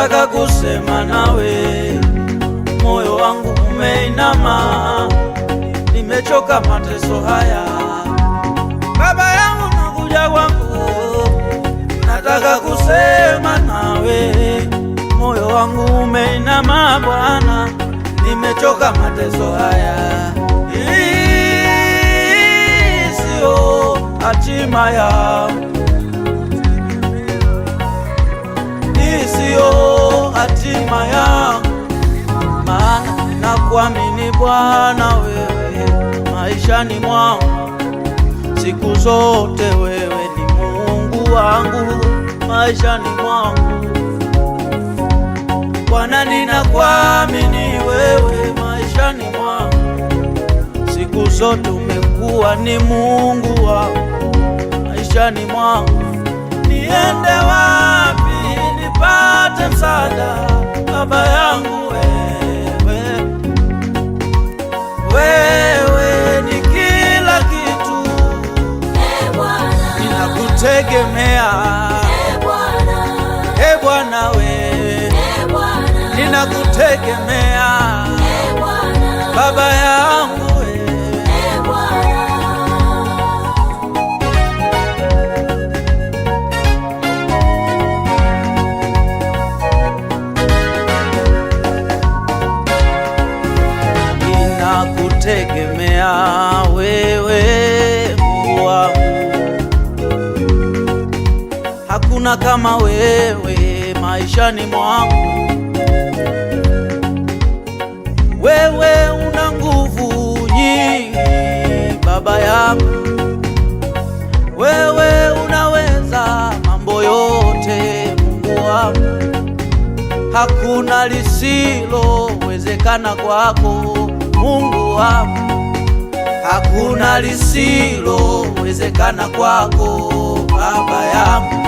nataka kusema nawe, moyo wangu umeinama, nimechoka mateso haya. Baba yangu nakuja kwako, nataka kusema nawe, moyo wangu umeinama Bwana, nimechoka mateso haya. Hii sio hatima yangu, hii sio hatima yangu, maana nakuamini Bwana wewe maishani mwangu, siku zote wewe ni Mungu wangu maishani mwangu. Bwana ninakuamini wewe maishani mwangu, siku zote umekuwa ni Mungu wangu maishani mwangu. Niende wapi nipate msaada? Baba yangu wewe ni kila kitu, ninakutegemea Bwana wewe, ninakutegemea Baba yangu ninakutegemea wewe Mungu wangu, hakuna kama wewe maishani mwangu. Wewe una nguvu nyingi Baba yangu, wewe unaweza mambo yote Mungu wangu, hakuna lisilowezekana kwako Mungu wangu, hakuna lisilowezekana kwako Baba yangu.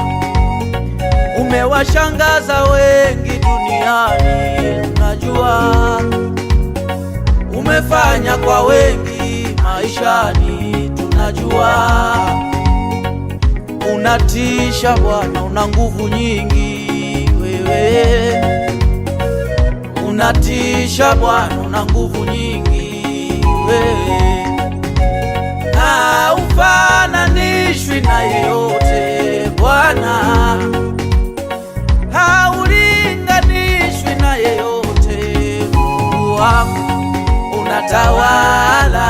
Umewashangaza wengi duniani, tunajua umefanya kwa wengi maishani, tunajua unatisha Bwana, una nguvu nyingi wewe, unatisha Bwana, una nguvu nyingi wewe, haufananishwi na yeyote Bwana, haulinganishwi na yeyote Mungu wangu, unatawala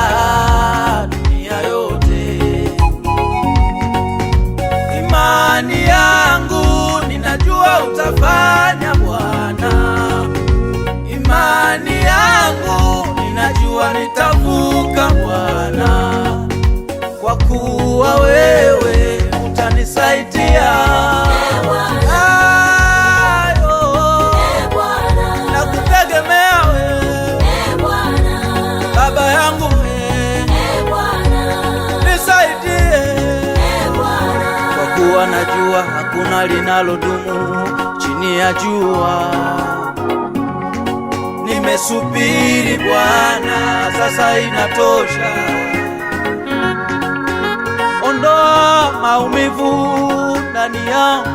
dunia yote. Imani yangu ninajua utafanya Bwana, imani yangu ninajua nitavuka Bwana, kwa kuwa wewe utanisaidia. Nakutegemea wewe Baba yangu, nisaidie, kwa kuwa najua hakuna linalodumu chini ya jua. Nimesubiri Bwana, sasa inatosha. Ondoa maumivu ndani yangu,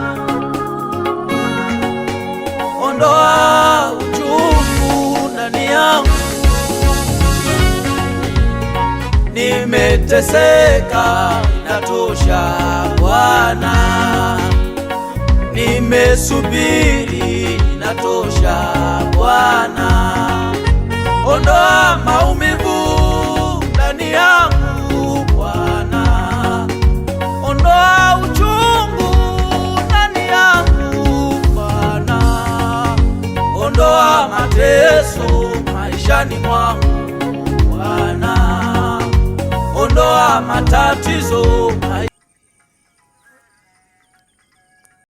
ondoa uchungu ndani yangu. Nimeteseka, inatosha Bwana. Nimesubiri, inatosha Bwana. Ondoa maumivu ndani yangu Bwana, ondoa uchungu ndani yangu Bwana, ondoa mateso maishani mwangu Bwana, ondoa matatizo